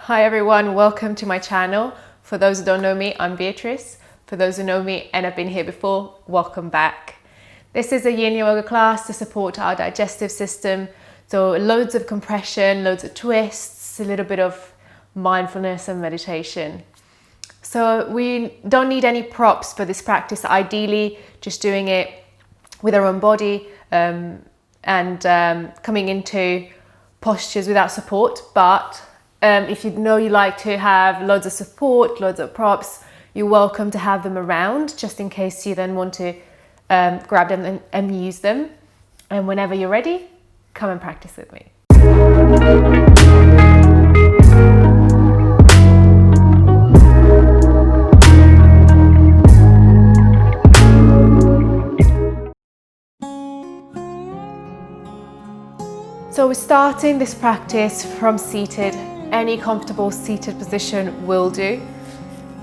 Hi everyone, welcome to my channel. For those who don't know me, I'm Beatrice. For those who know me and have been here before, welcome back. This is a Yin Yoga class to support our digestive system. So loads of compression, loads of twists, a little bit of mindfulness and meditation. So we don't need any props for this practice. Ideally, just doing it with our own body and coming into postures without support. But if you know you like to have loads of support, loads of props, you're welcome to have them around just in case you then want to grab them and use them. And whenever you're ready, come and practice with me. So we're starting this practice from seated. Any comfortable seated position will do.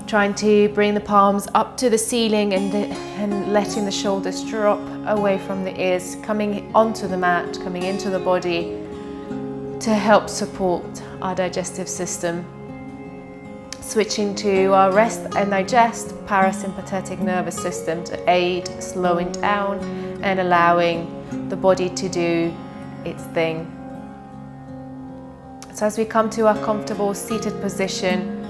Trying to bring the palms up to the ceiling and letting the shoulders drop away from the ears, coming onto the mat, coming into the body to help support our digestive system. Switching to our rest and digest parasympathetic nervous system to aid slowing down and allowing the body to do its thing. So as we come to our comfortable seated position,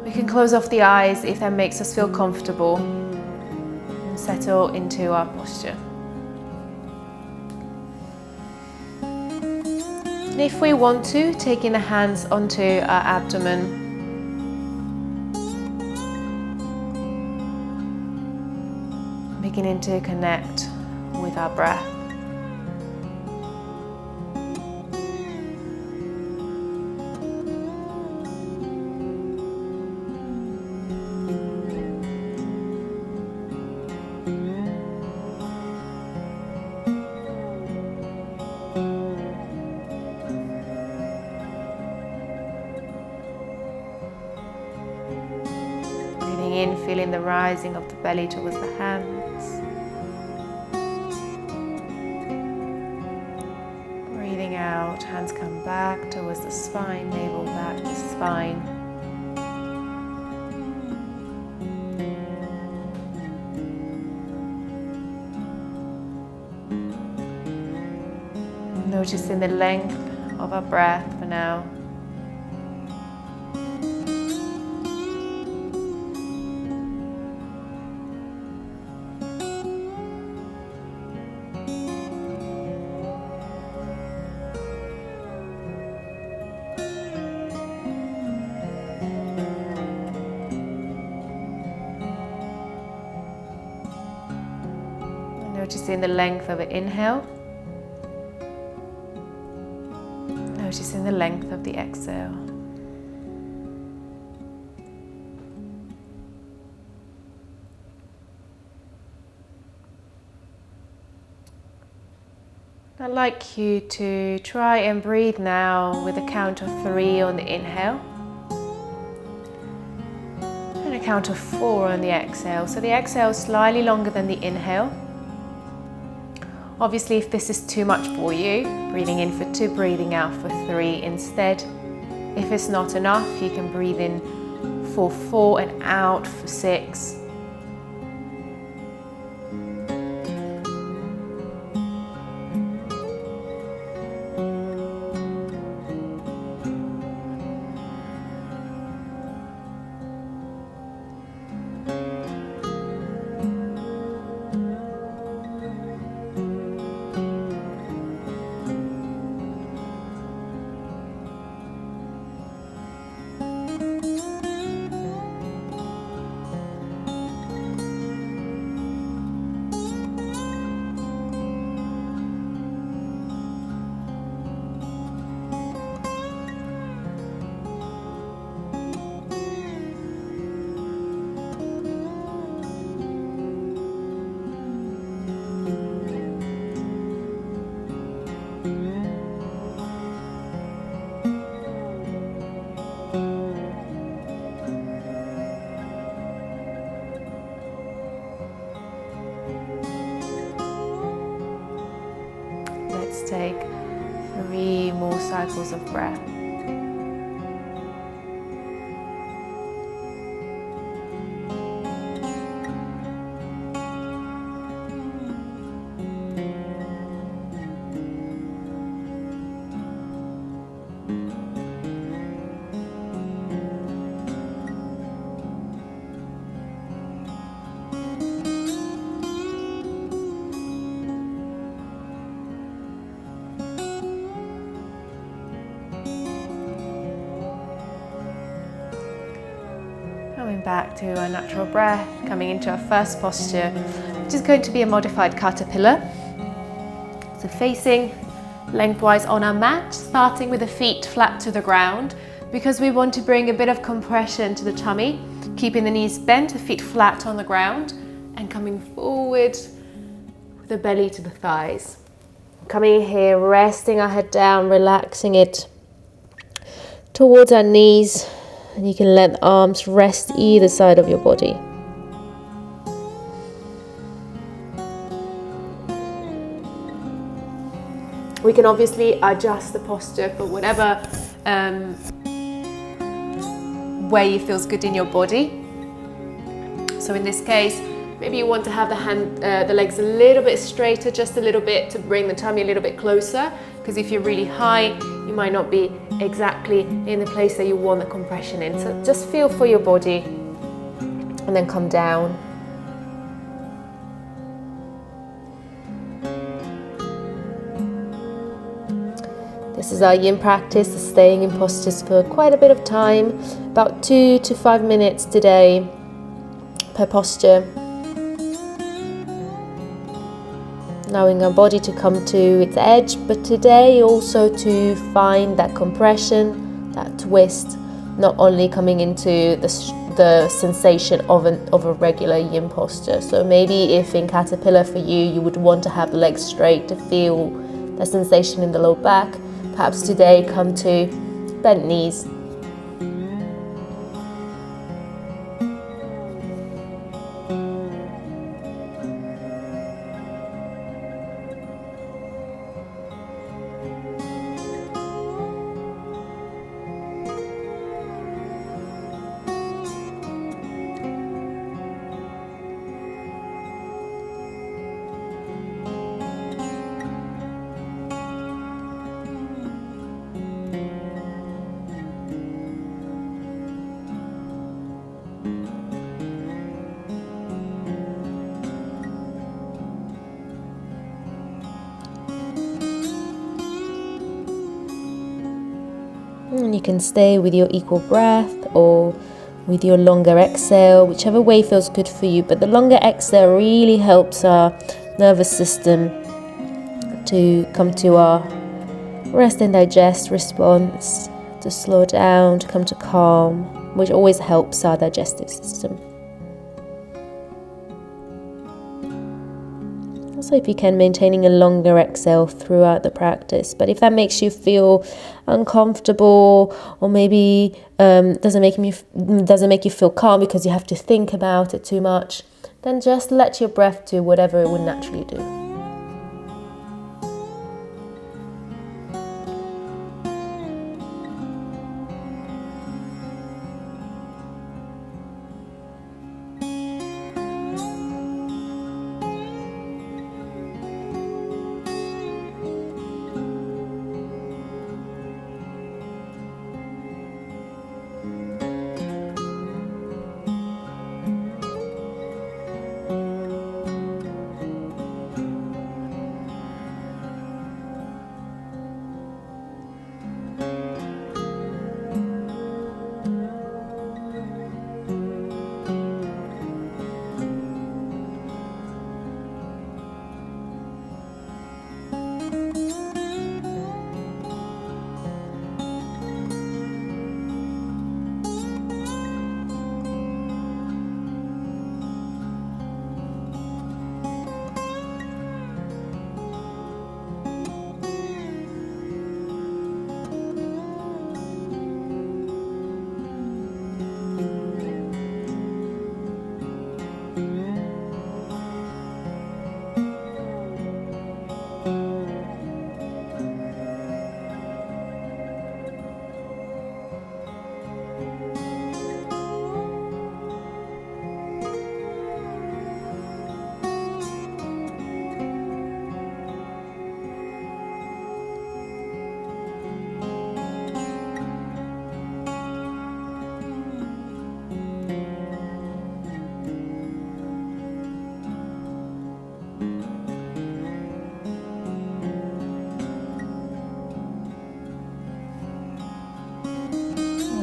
we can close off the eyes if that makes us feel comfortable and settle into our posture. And if we want to, taking the hands onto our abdomen, beginning to connect with our breath. In, feeling the rising of the belly towards the hands. Breathing out, hands come back towards the spine, navel back to spine. Noticing the length of our breath for now. Noticing the length of an inhale. Noticing the length of the exhale. I'd like you to try and breathe now with a count of 3 on the inhale and a count of 4 on the exhale. So the exhale is slightly longer than the inhale. Obviously, if this is too much for you, breathing in for 2, breathing out for 3 instead. If it's not enough, you can breathe in for 4 and out for 6. Let's take 3 more cycles of breath. Coming back to our natural breath, coming into our first posture, which is going to be a modified caterpillar. So facing lengthwise on our mat, starting with the feet flat to the ground, because we want to bring a bit of compression to the tummy, keeping the knees bent, the feet flat on the ground, and coming forward with the belly to the thighs. Coming here, resting our head down, relaxing it towards our knees, and you can let the arms rest either side of your body. We can obviously adjust the posture for whatever way feels good in your body. So in this case, maybe you want to have the legs a little bit straighter, just a little bit, to bring the tummy a little bit closer, because if you're really high, you might not be exactly in the place that you want the compression in. So just feel for your body and then come down. This is our yin practice, staying in postures for quite a bit of time, about 2 to 5 minutes today per posture. Allowing our body to come to its edge, but today also to find that compression, that twist, not only coming into the sensation of a regular yin posture. So maybe if in caterpillar for you, you would want to have the legs straight to feel the sensation in the low back, perhaps today come to bent knees. And you can stay with your equal breath or with your longer exhale, whichever way feels good for you. But the longer exhale really helps our nervous system to come to our rest and digest response, to slow down, to come to calm, which always helps our digestive system. Also, if you can, maintaining a longer exhale throughout the practice. But if that makes you feel uncomfortable, or maybe doesn't make you feel calm because you have to think about it too much, then just let your breath do whatever it would naturally do.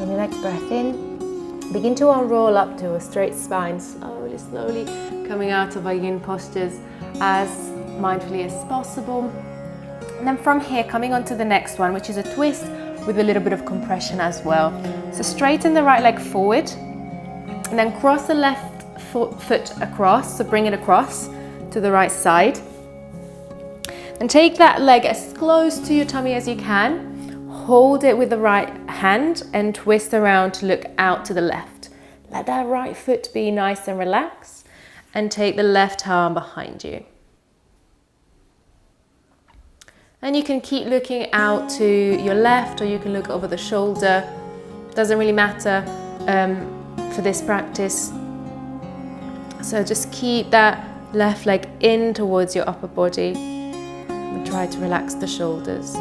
Next breath in, Begin to unroll up to a straight spine, slowly coming out of our yin postures as mindfully as possible. And then from here, coming on to the next one, which is a twist with a little bit of compression as well. So straighten the right leg forward, and then cross the left foot across, so bring it across to the right side. And take that leg as close to your tummy as you can. Hold it with the right hand and twist around to look out to the left. Let that right foot be nice and relaxed, and take the left arm behind you. And you can keep looking out to your left, or you can look over the shoulder. Doesn't really matter for this practice. So just keep that left leg in towards your upper body and try to relax the shoulders.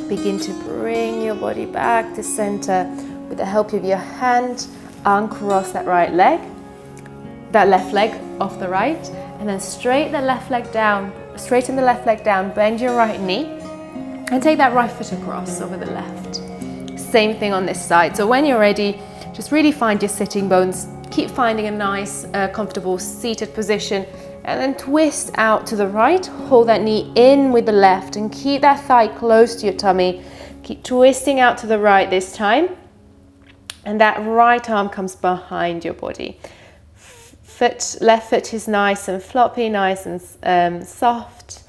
Begin to bring your body back to center with the help of your hand. Uncross that right leg, that left leg off the right, and then straighten the left leg down, bend your right knee, and take that right foot across over the left. Same thing on this side. So when you're ready, just really find your sitting bones. Keep finding a nice, comfortable seated position, and then twist out to the right. Hold that knee in with the left and keep that thigh close to your tummy. Keep twisting out to the right this time. And that right arm comes behind your body. Left foot is nice and floppy, nice and soft.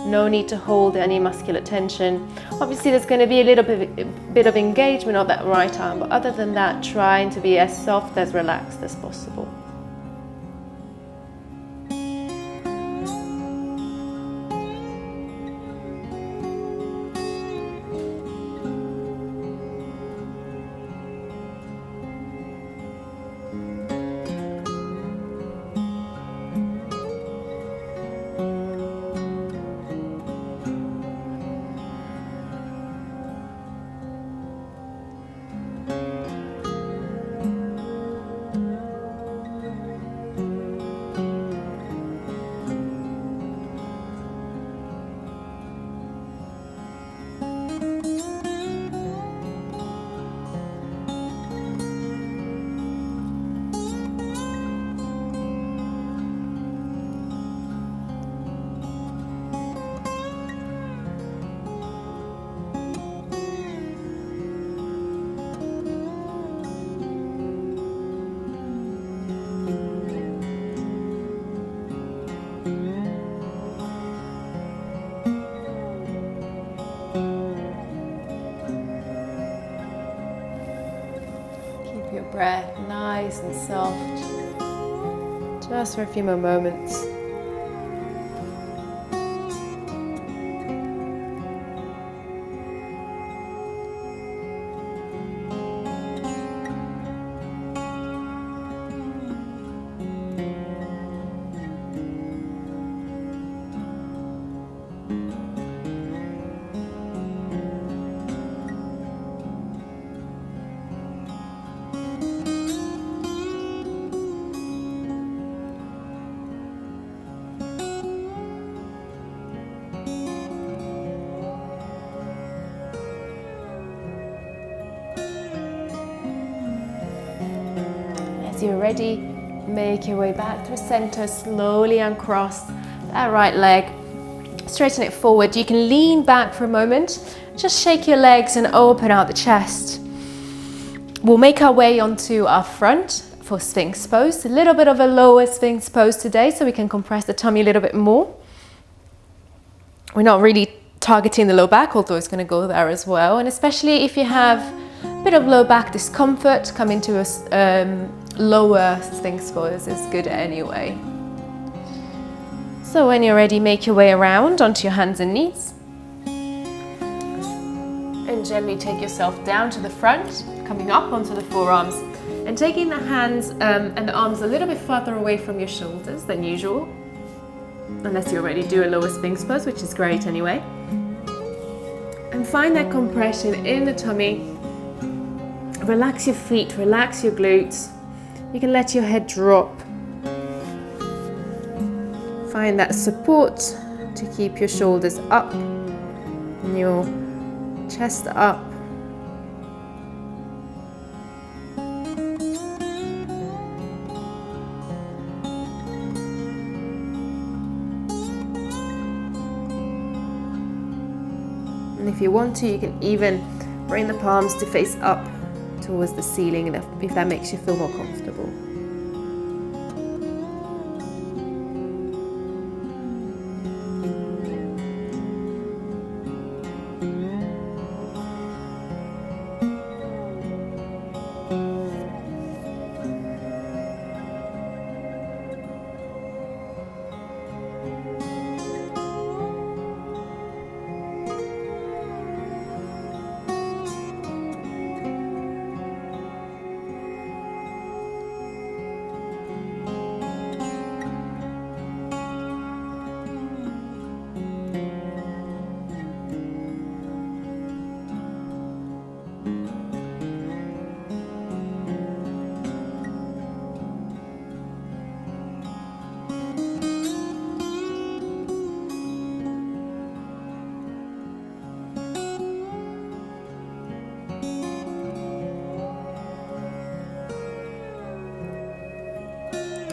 No need to hold any muscular tension. Obviously there's going to be a little bit of engagement of that right arm, but other than that, trying to be as soft, as relaxed as possible. Breath nice and soft, just for a few more moments. as you're ready, make your way back to center, slowly uncross that right leg, straighten it forward. You can lean back for a moment, just shake your legs and open out the chest. We'll make our way onto our front for Sphinx Pose, a little bit of a lower Sphinx Pose today so we can compress the tummy a little bit more. We're not really targeting the low back, although it's going to go there as well, and especially if you have a bit of low back discomfort, come into a lower Sphinx Pose is good anyway. So when you're ready, make your way around onto your hands and knees. And gently take yourself down to the front, coming up onto the forearms, and taking the hands and the arms a little bit further away from your shoulders than usual. Unless you already do a lower Sphinx Pose, which is great anyway. And find that compression in the tummy. Relax your feet, relax your glutes. You can let your head drop. Find that support to keep your shoulders up and your chest up. And if you want to, you can even bring the palms to face up towards the ceiling if that makes you feel more comfortable.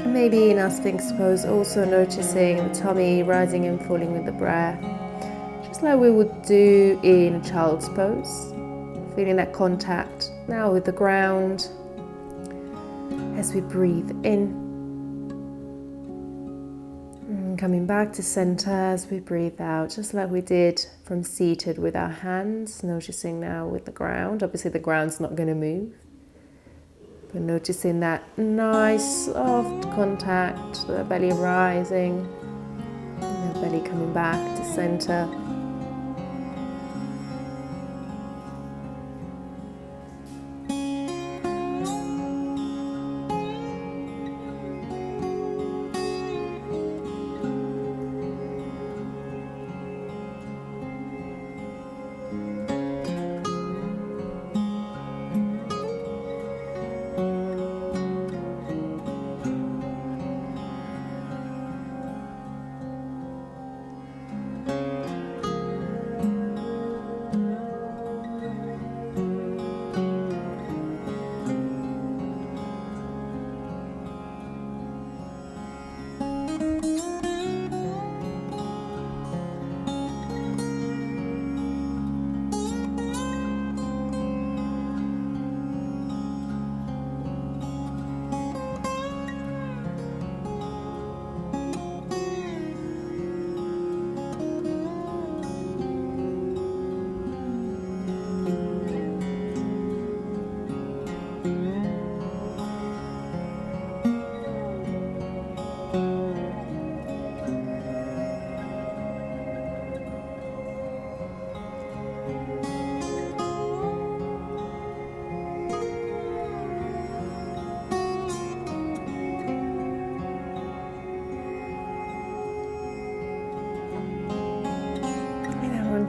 Maybe in our Sphinx Pose, also noticing the tummy rising and falling with the breath, just like we would do in Child's Pose. Feeling that contact now with the ground as we breathe in. And coming back to center as we breathe out, just like we did from seated with our hands, noticing now with the ground. Obviously the ground's not going to move. But noticing that nice soft contact, the belly rising, and the belly coming back to center.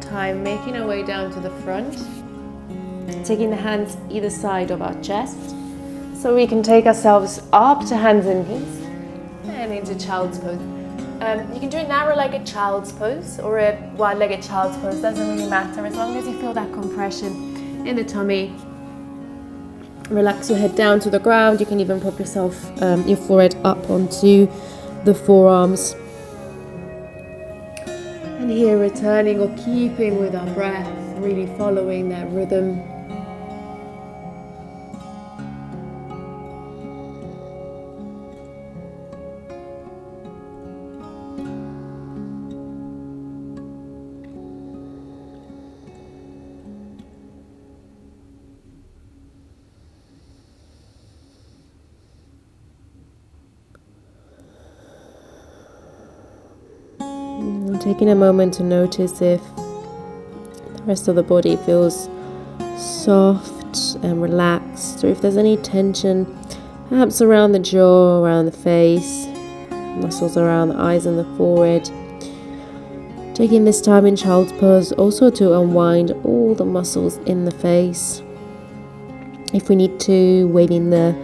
Time, making our way down to the front, taking the hands either side of our chest so we can take ourselves up to hands and knees and into Child's Pose. You can do a narrow-legged Child's Pose or a wide-legged Child's Pose, doesn't really matter as long as you feel that compression in the tummy Relax your head down to the ground. You can even prop yourself, your forehead up onto the forearms. And here, returning or keeping with our breath, really following that rhythm. Taking a moment to notice if the rest of the body feels soft and relaxed, or if there's any tension, perhaps around the jaw, around the face, muscles around the eyes and the forehead. Taking this time in Child's Pose also to unwind all the muscles in the face. If we need to, waving the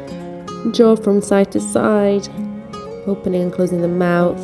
jaw from side to side, opening and closing the mouth.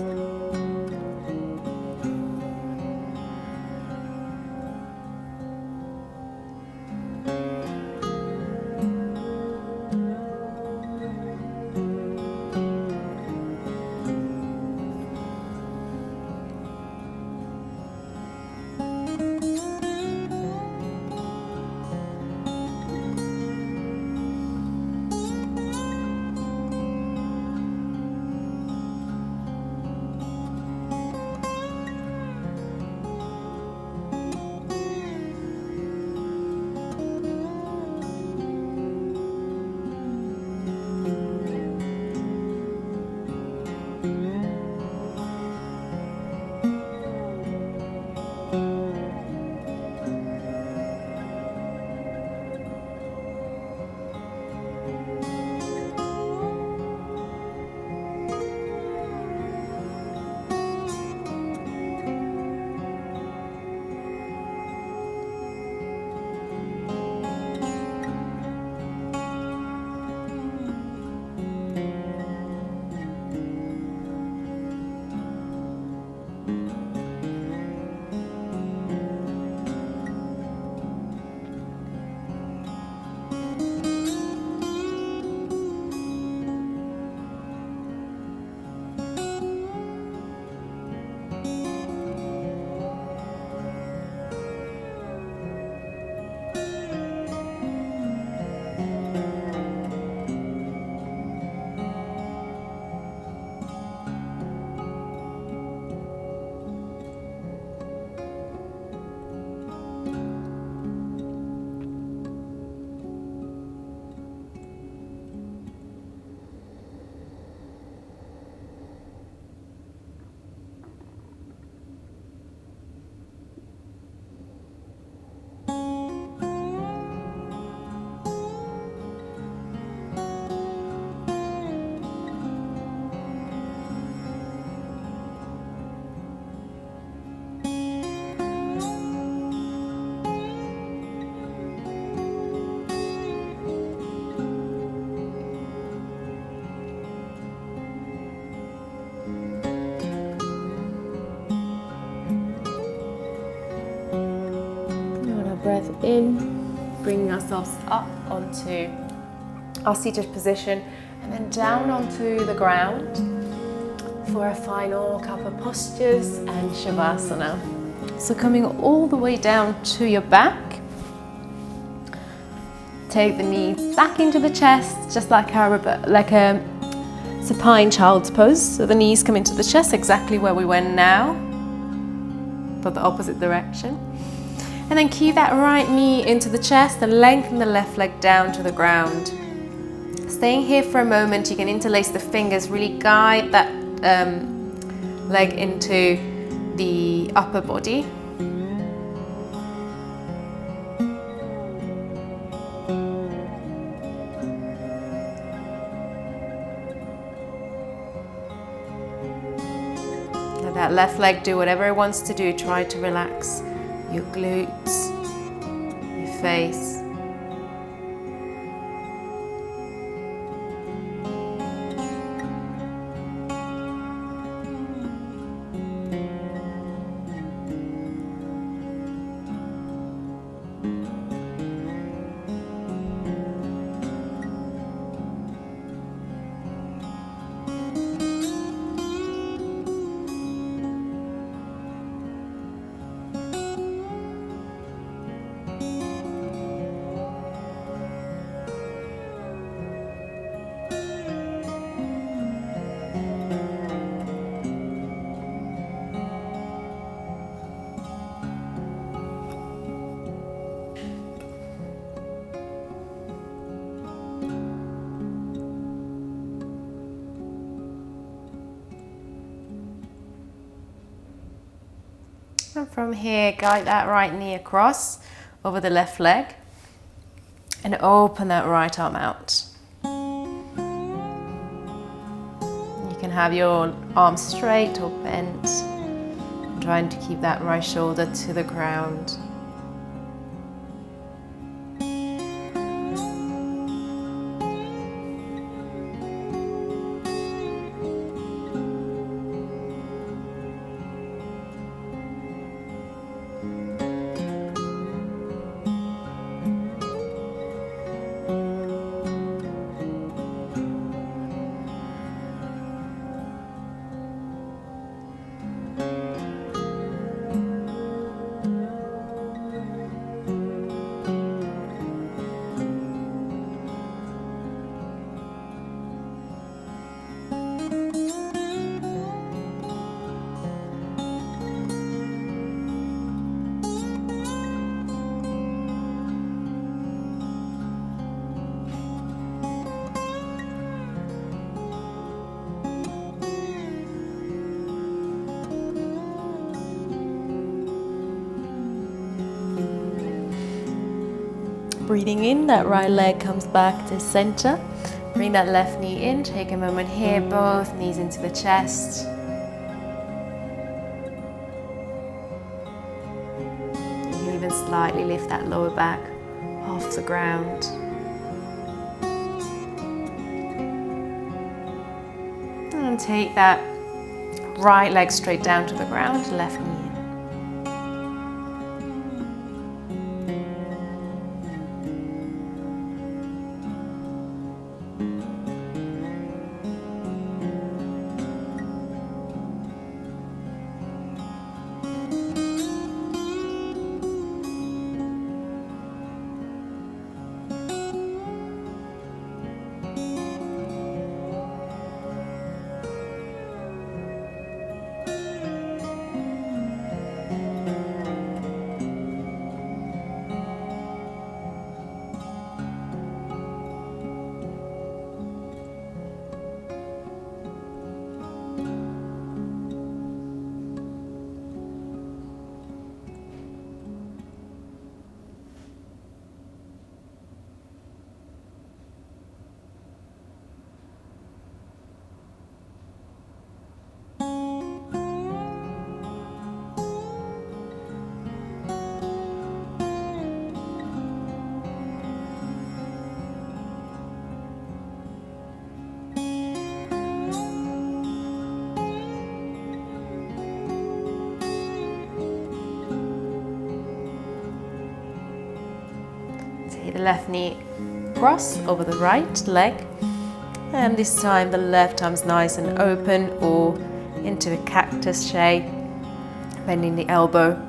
Breath in, bringing ourselves up onto our seated position and then down onto the ground for a final couple of postures and Savasana. So coming all the way down to your back, take the knees back into the chest, just like a supine Child's Pose. So the knees come into the chest exactly where we went now, but the opposite direction. And then key that right knee into the chest and lengthen the left leg down to the ground. Staying here for a moment, you can interlace the fingers, really guide that leg into the upper body. Let that left leg do whatever it wants to do. Try to relax your glutes, your face. And from here, guide that right knee across over the left leg and open that right arm out. You can have your arms straight or bent. I'm trying to keep that right shoulder to the ground. Breathing in, that right leg comes back to center. Bring that left knee in, take a moment here, both knees into the chest. You can even slightly lift that lower back off the ground. And take that right leg straight down to the ground, left knee in. Take the left knee cross over the right leg, and this time the left arm's nice and open or into a cactus shape, bending the elbow.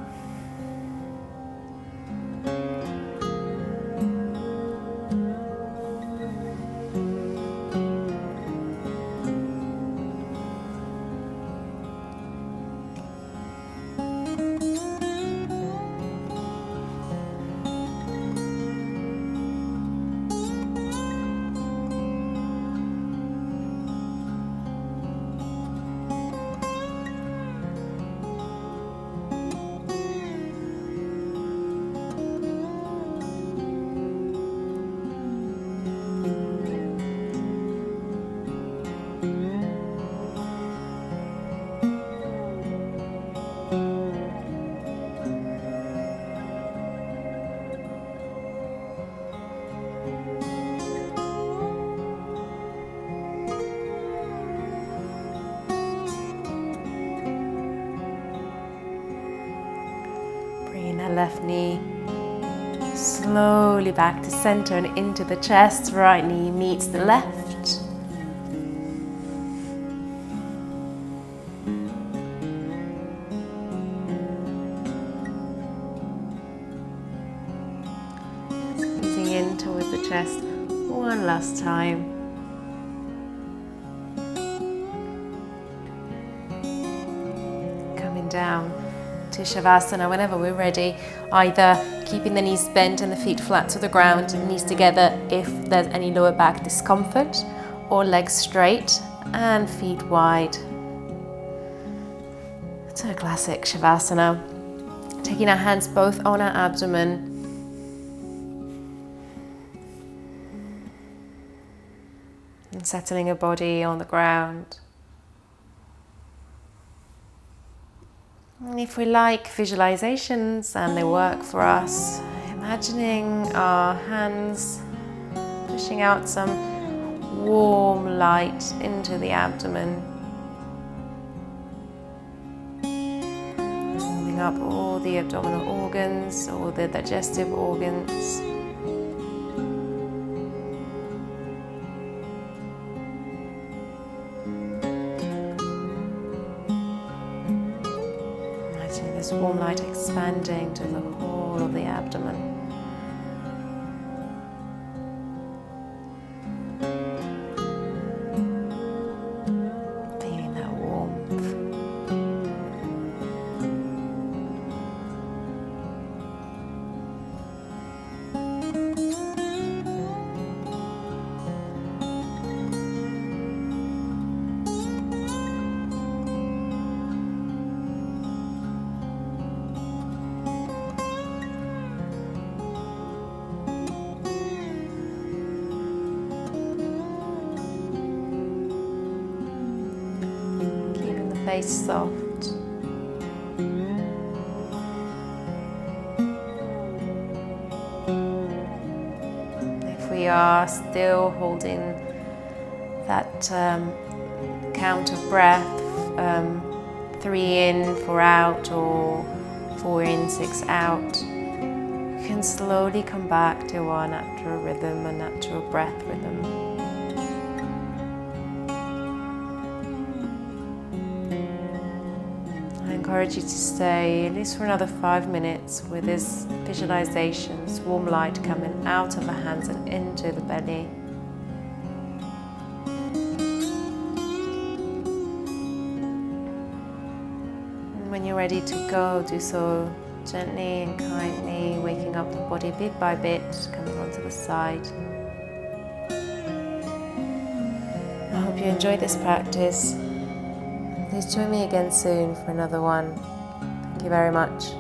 Left knee slowly back to center and into the chest. Right knee meets the left. Squeezing in towards the chest one last time. Coming down to Savasana whenever we're ready, either keeping the knees bent and the feet flat to the ground, knees together if there's any lower back discomfort, or legs straight and feet wide. To a classic Savasana. Taking our hands both on our abdomen. And settling your body on the ground. And if we like visualizations and they work for us, imagining our hands pushing out some warm light into the abdomen. Warming up all the abdominal organs, all the digestive organs. Imagine this warm light expanding to the whole of the abdomen. Face soft. If we are still holding that count of breath, 3 in, 4 out, or 4 in, 6 out, you can slowly come back to our natural rhythm, a natural breath rhythm. I encourage you to stay at least for another 5 minutes with this visualization, this warm light coming out of the hands and into the belly. And when you're ready to go, do so gently and kindly, waking up the body bit by bit, coming onto the side. I hope you enjoyed this practice. Please join me again soon for another one. Thank you very much.